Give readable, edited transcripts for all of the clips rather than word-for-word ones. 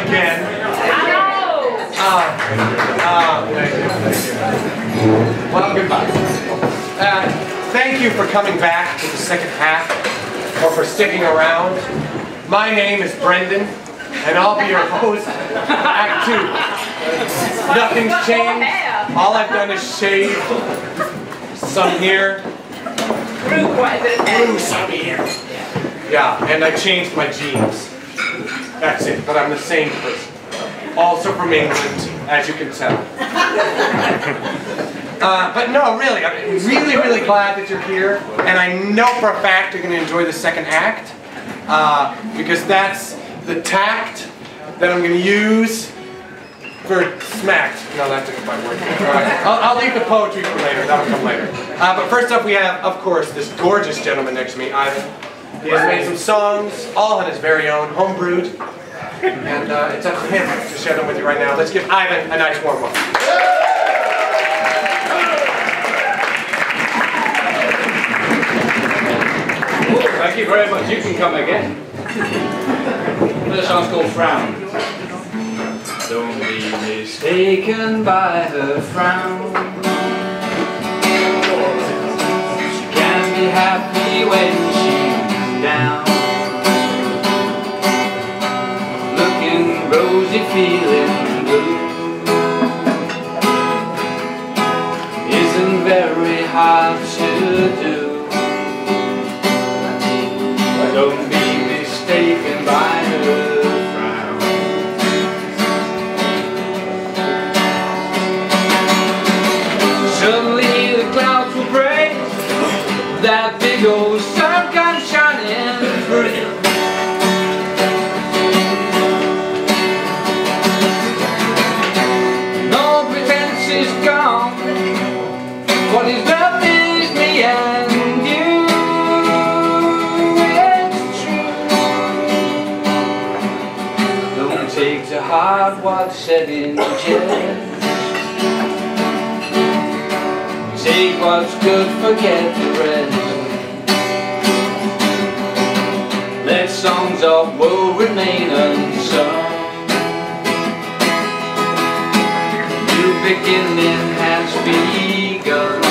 again. Well, goodbye. Thank you for coming back to the second half, or for sticking around. My name is Brendan, and I'll be your host for Act 2. Nothing's changed. All I've done is shave some here. Grew some here. Yeah, and I changed my jeans. That's it, but I'm the same person. Also from England, as you can tell. But no, really, I'm really glad that you're here, and I know for a fact you're going to enjoy the second act, because that's the tact that I'm going to use for smacked. No, that didn't quite work. Alright, I'll leave the poetry for later. That'll come later. But first up we have, of course, this gorgeous gentleman next to me, Ivan. He has made some songs, all on his very own, homebrewed. And it's up to him to share them with you right now. Let's give Ivan a nice warm welcome. Thank you very much. You can come again. This song's called Frown. Don't be mistaken by her frown. She can be happy when she's down, looking rosy, feeling blue. Isn't very hard to do. Don't be mistaken by her frown. Suddenly the clouds will break, that big old sun comes shining through. No pretense is gone. What is left is me and you. Take to heart what's said in jest. Take what's good, forget the rest. Let songs of woe remain unsung. New beginning has begun,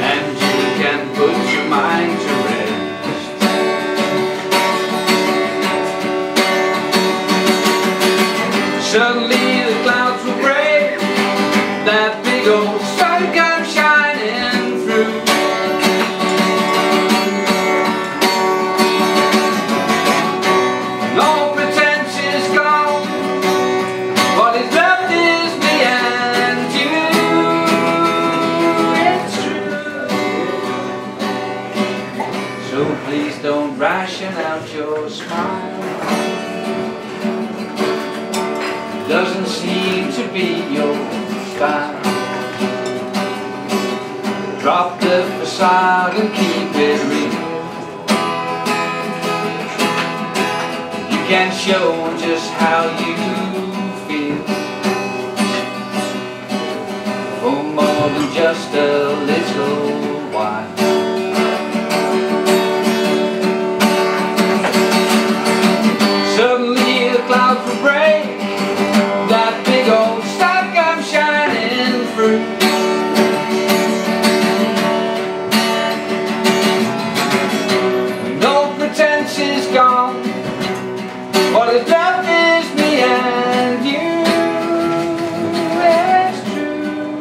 and you can put your mind to rest. Suddenly the clouds will break, that big old sun comes shining through. No pretense is gone, what is left is me and you. It's true. So please don't ration out your smile. Doesn't seem to be your style. Drop the facade and keep it real. You can show just how you feel for more than just a little while. Suddenly the clouds will break, that big old sun comes shining through. No pretense is gone, what is left is me and you. It's true.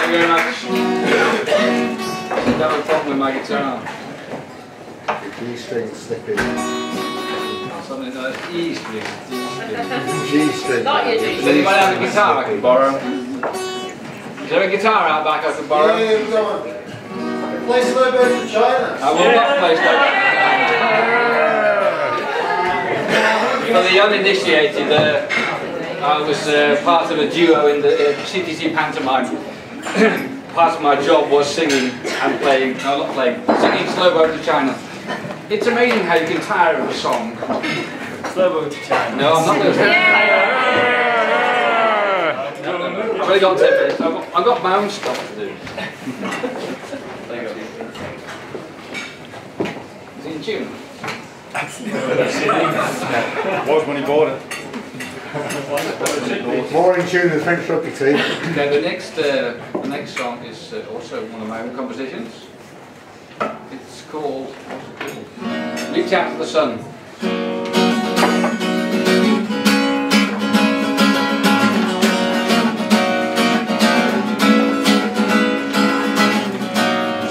Thank you very much. That was problem with my guitar. G string slipping. Something like E string. G string. Not your G Does string. anybody have a guitar I can borrow? Is there a guitar out back I can borrow? Yeah, we've got one. Play Slow Boat to China. I will not play Slow. For the uninitiated, I was part of a duo in the CTC pantomime. Part of my job was singing and playing, no not playing, singing Slow Boat to China. It's amazing how you can tire of a song. Slow Boat to China. No, I'm not going to. I've only got 10 minutes. I've got my own stuff to do. Is it in tune? Was when he bought it. More in tune than the French rugby team. Okay, the next song is also one of my own compositions. It's called, what's it called? Reach Out to the Sun.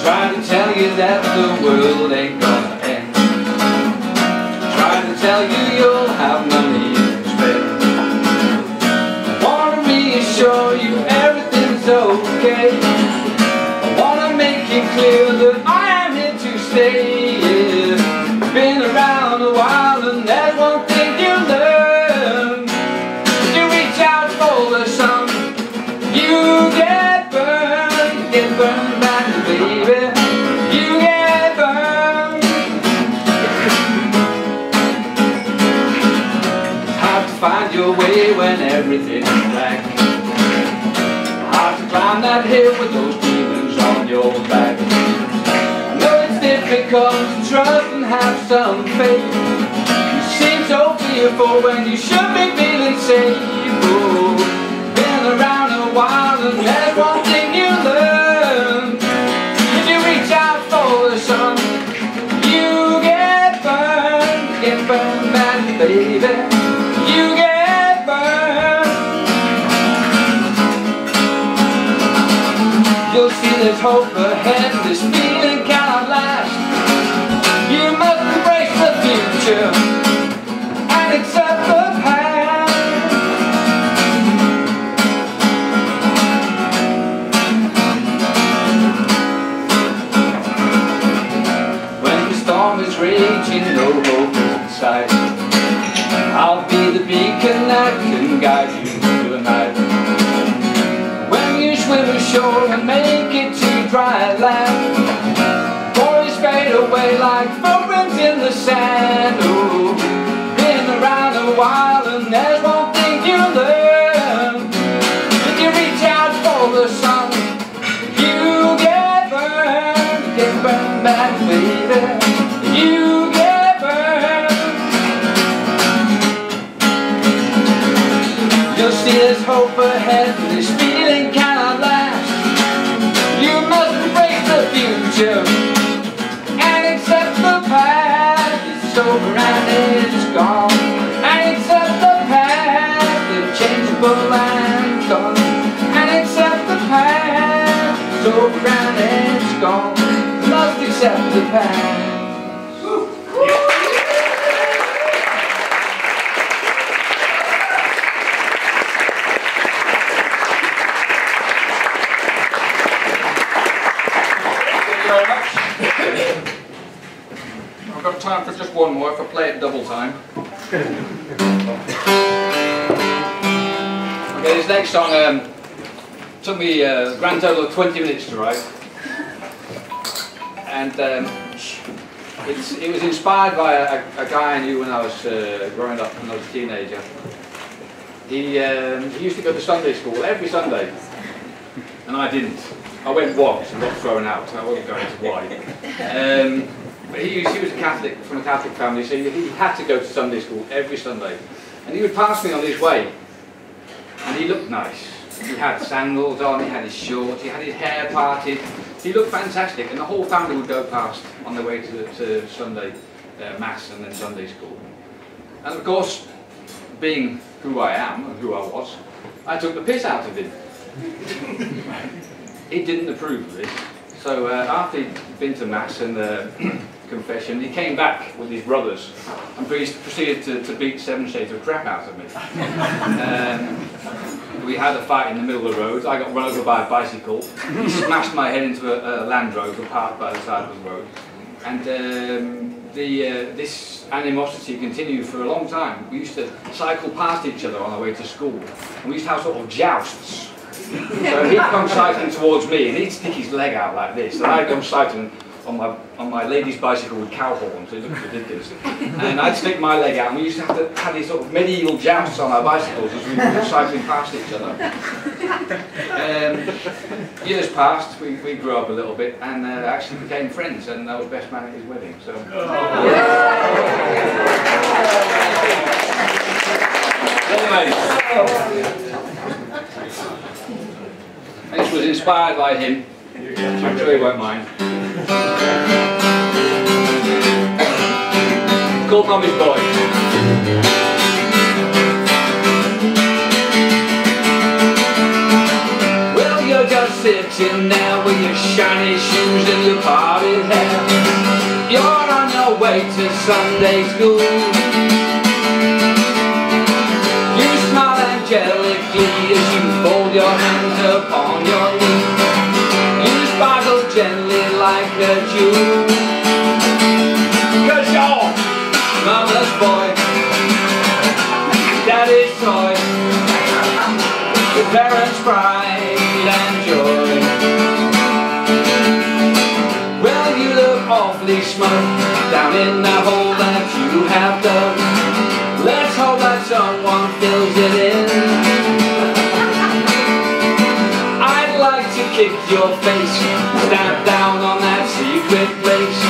Trying to tell you that the world ain't gonna end. Trying to tell you you'll have money to spend. Wanna reassure you everything's okay. I wanna make it clear that I am here to stay. Yeah. Been around a while and there's one thing you learn. You reach out for the sun, you get burned back, baby. You get burned. It's hard to find your way when everything's black. Hard to climb that hill with those demons on your back. I know it's difficult to trust and have some faith. You seem so fearful when you should be feeling safe. Oh, been around a while and there's one thing you learn. If you reach out for the sun, you get burned back, baby. You get burned. You'll see there's hope ahead, this feeling cannot last. You must embrace the future and accept the past. When the storm is raging, no hope is in sight, I'll be the beacon that can guide you through the night. When you swim ashore and make it to dry land, boys fade away like footprints in the sand. Oh, been around a while and there's one thing you learn. If you reach out for the sun, you get burned back, baby. You get burned. You'll see there's hope ahead, this feeling cannot last. You must embrace the future and accept the past. It's over and it's gone. And accept the past, the changeable and gone. And accept the past, it's over and it's gone. Must accept the past. I've got time for just one more if I play it double time. Okay, this next song took me a grand total of 20 minutes to write. And it was inspired by a guy I knew when I was growing up, when I was a teenager. He used to go to Sunday school every Sunday, and I didn't. I went once and got thrown out, so I wasn't going to why. But he was a Catholic, from a Catholic family, so he had to go to Sunday school every Sunday. And he would pass me on his way, and he looked nice. He had sandals on, he had his shorts, he had his hair parted. He looked fantastic, and the whole family would go past on their way to Sunday Mass and then Sunday school. And of course, being who I am and who I was, I took the piss out of him. he didn't approve of this. So after he'd been to Mass and confession, he came back with his brothers and proceeded to beat 7 shades of crap out of me. We had a fight in the middle of the road. I got run over by a bicycle. He smashed my head into a Land Rover parked by the side of the road. And this animosity continued for a long time. We used to cycle past each other on our way to school, and we used to have sort of jousts. So he'd come cycling towards me, and he'd stick his leg out like this, and I'd come cycling on my lady's bicycle with cow horns. It looked ridiculous. And I'd stick my leg out, and we used to have these sort of medieval jousts on our bicycles as we were cycling past each other. Years passed, we grew up a little bit, and actually became friends, and I was best man at his wedding. So. Anyway, this was inspired by him. I'm sure he won't mind. Called Mommy's Boy. Well, you're just sitting there with your shiny shoes and your parted hair. You're on your way to Sunday school. You smile angelically as you fold your hands upon your knee. You sparkle gently like a Jew. 'Cause you're Mama's boy, Daddy's toy, your parents' pride and joy. Well, you look awfully smug down in that hole that you have dug. Let's hope that someone fills it in. I'd like to kick your face, stamp down on that secret place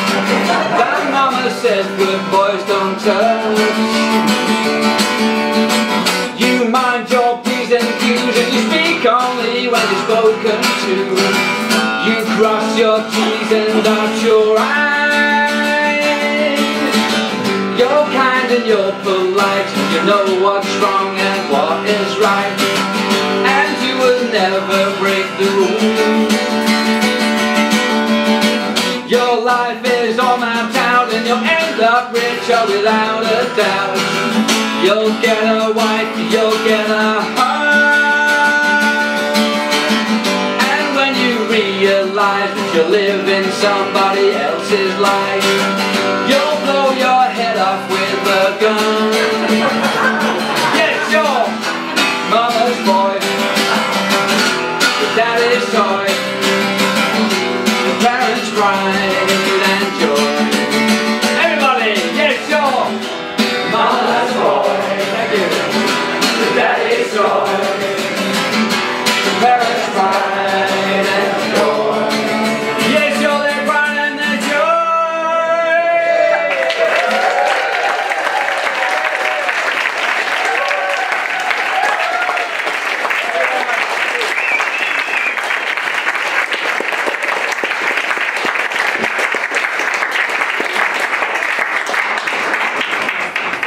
that Mama says good boys don't touch. You mind your P's and Q's and you speak only when you're spoken to. You cross your T's and dot your I's. You're kind and you're polite. You know what's wrong and what is right, and you will never break the rules. Your life is all mapped out and you'll end up richer without a doubt. You'll get a wife, you'll get a home, and when you realize that you live in somebody else's life, you'll blow your head off with a gun. Yes, you're Mama's boy, your daddy's toy, your parents' pride and joy. Everybody, yes, you're Mama's boy. Thank you. Your daddy's toy, your parents' pride and joy. Yes, you're their pride and their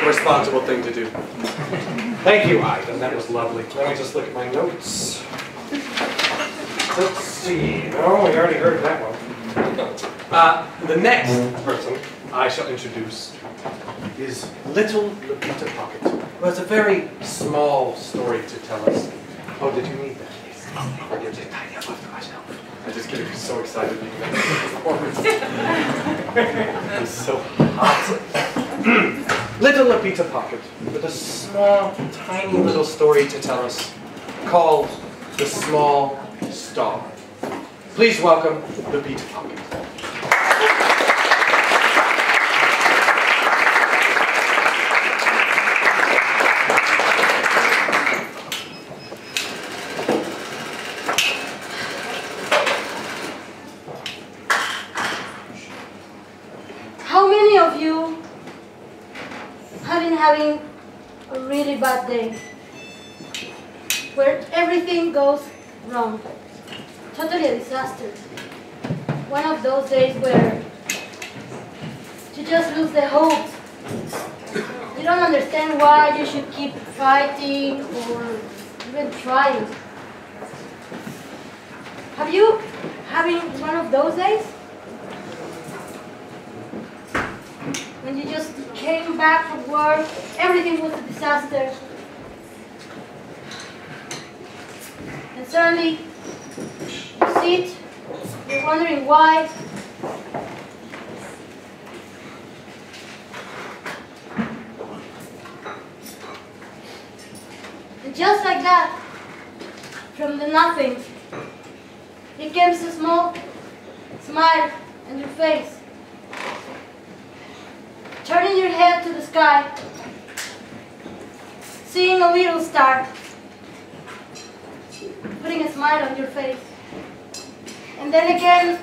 Responsible thing to do. Thank you, Ivan. That was lovely. Let me just look at my notes. Let's see. Oh, we already heard that one. The next person I shall introduce is Little Lupita Pocket, who has a very small story to tell us. Oh, did you need that? Or did you tidy up after myself? I'm just getting so excited. It's so hot. Little Lupita Pocket, with a small, tiny little story to tell us, called The Small Star. Please welcome Lupita Pocket. How many of you have been having a really bad day where everything goes wrong? Totally a disaster. One of those days where you just lose the hope. You don't understand why you should keep fighting or even trying. Have you having one of those days? When you just came back from work, everything was a disaster. And suddenly, you sit, you're wondering why. And just like that, from the nothing, it came a small smile on your face. Turning your head to the sky, seeing a little star, putting a smile on your face. And then again,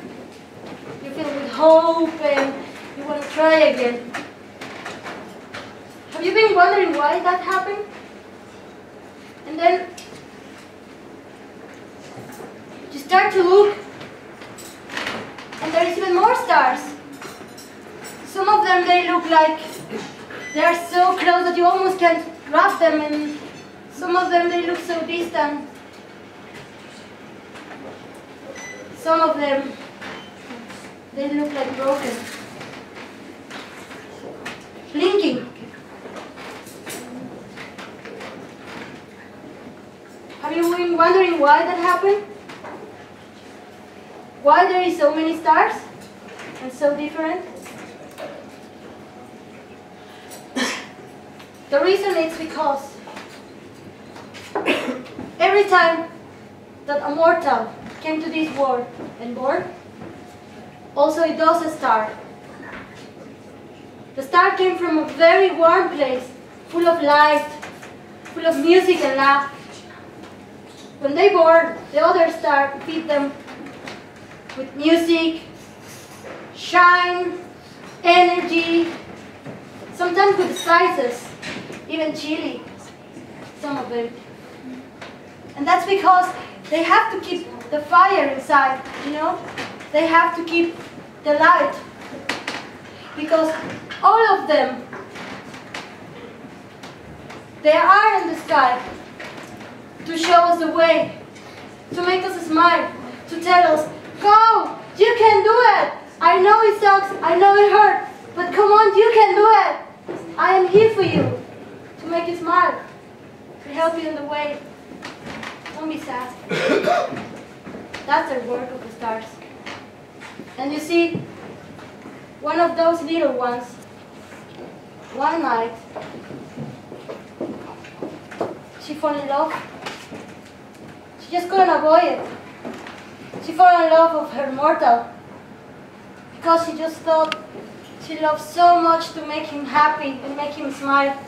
you feel with hope and you want to try again. Have you been wondering why that happened? And then you start to look, and there is even more stars. Some of them, they look like they are so close that you almost can't grab them, and some of them, they look so distant. Some of them, they look like broken, blinking. Have you been wondering why that happened? Why there is so many stars and so different? The reason is because every time that a mortal came to this world and born, also it was a star. The star came from a very warm place, full of light, full of music and laugh. When they born, the other star feed them with music, shine, energy, sometimes with spices, even chili, some of them. And that's because they have to keep the fire inside, you know? They have to keep the light. Because all of them, they are in the sky to show us the way, to make us smile, to tell us, go, you can do it. I know it sucks, I know it hurts, but come on, you can do it. I am here for you, to make you smile, to help you in the way. Don't be sad. That's the work of the stars. And you see, one of those little ones, one night, she fell in love. She just couldn't avoid it. She fell in love with her mortal because she just thought she loved so much to make him happy and make him smile.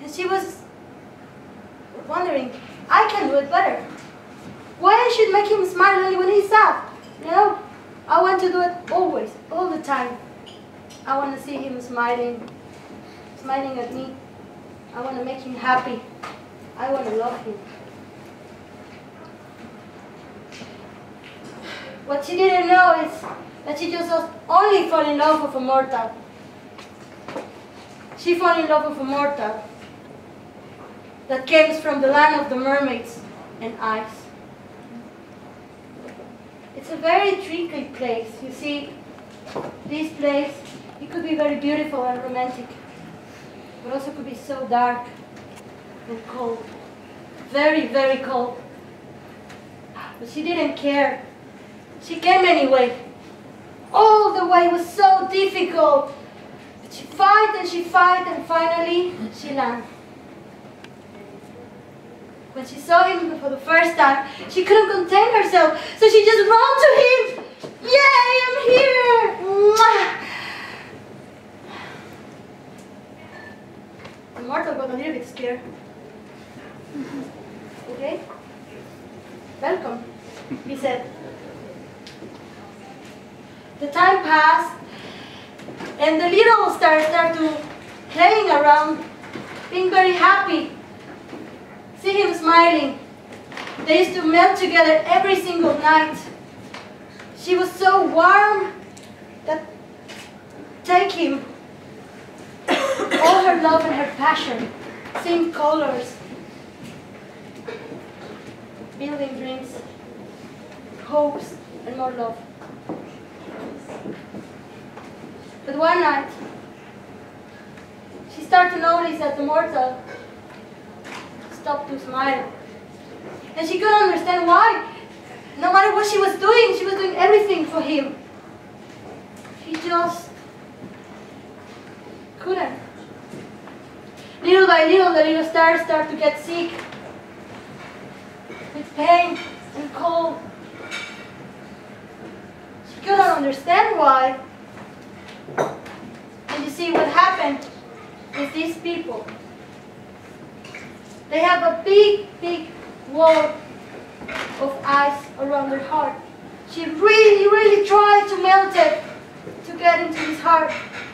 And she was wondering, I can do it better. Why I should make him smile only when he's sad? You know, I want to do it always, all the time. I want to see him smiling, smiling at me. I want to make him happy. I want to love him. What she didn't know is that she just only fell in love with a mortal. She fell in love with a mortal that came from the land of the mermaids and ice. It's a very tricky place. You see, this place, it could be very beautiful and romantic, but also could be so dark and cold. Very, very cold. But she didn't care. She came anyway. All the way was so difficult. But she fight and finally she landed. When she saw him for the first time, she couldn't contain herself, so she just ran to him. Yay, I'm here! Mwah! The mortal got a little bit scared. Okay? Welcome, he said. The time passed, and the little stars started to playing around, being very happy. See him smiling. They used to melt together every single night. She was so warm that take him all her love and her passion, same colors. building dreams, hopes, and more love. But one night, she started to notice that the mortal stopped to smile. And she couldn't understand why. No matter what she was doing everything for him. She just couldn't. Little by little, the little stars start to get sick with pain and cold. She couldn't understand why. And you see what happened with these people. They have a big, big wall of ice around their heart. She really, really tried to melt it to get into his heart,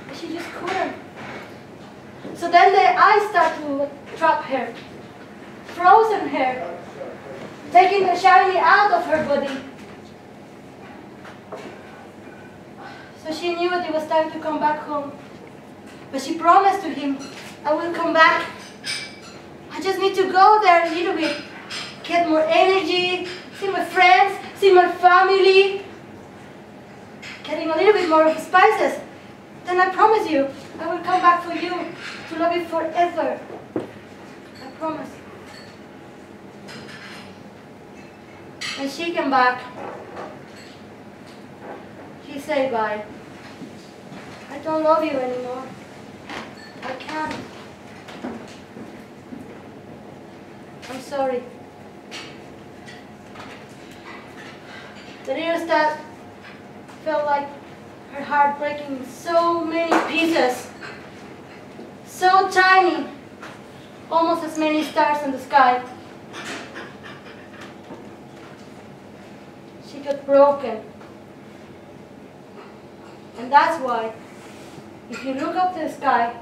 but she just couldn't. So then the ice started to trap her, frozen her, taking the shiny out of her body. So she knew that it was time to come back home. But she promised to him, I will come back. I just need to go there a little bit, get more energy, see my friends, see my family, getting a little bit more of spices. Then I promise you, I will come back for you, to love you forever. I promise. And she came back. He said bye. I don't love you anymore. I can't. I'm sorry. The little star felt like her heart breaking in so many pieces. So tiny. Almost as many stars in the sky. She got broken. And that's why, if you look up to the sky,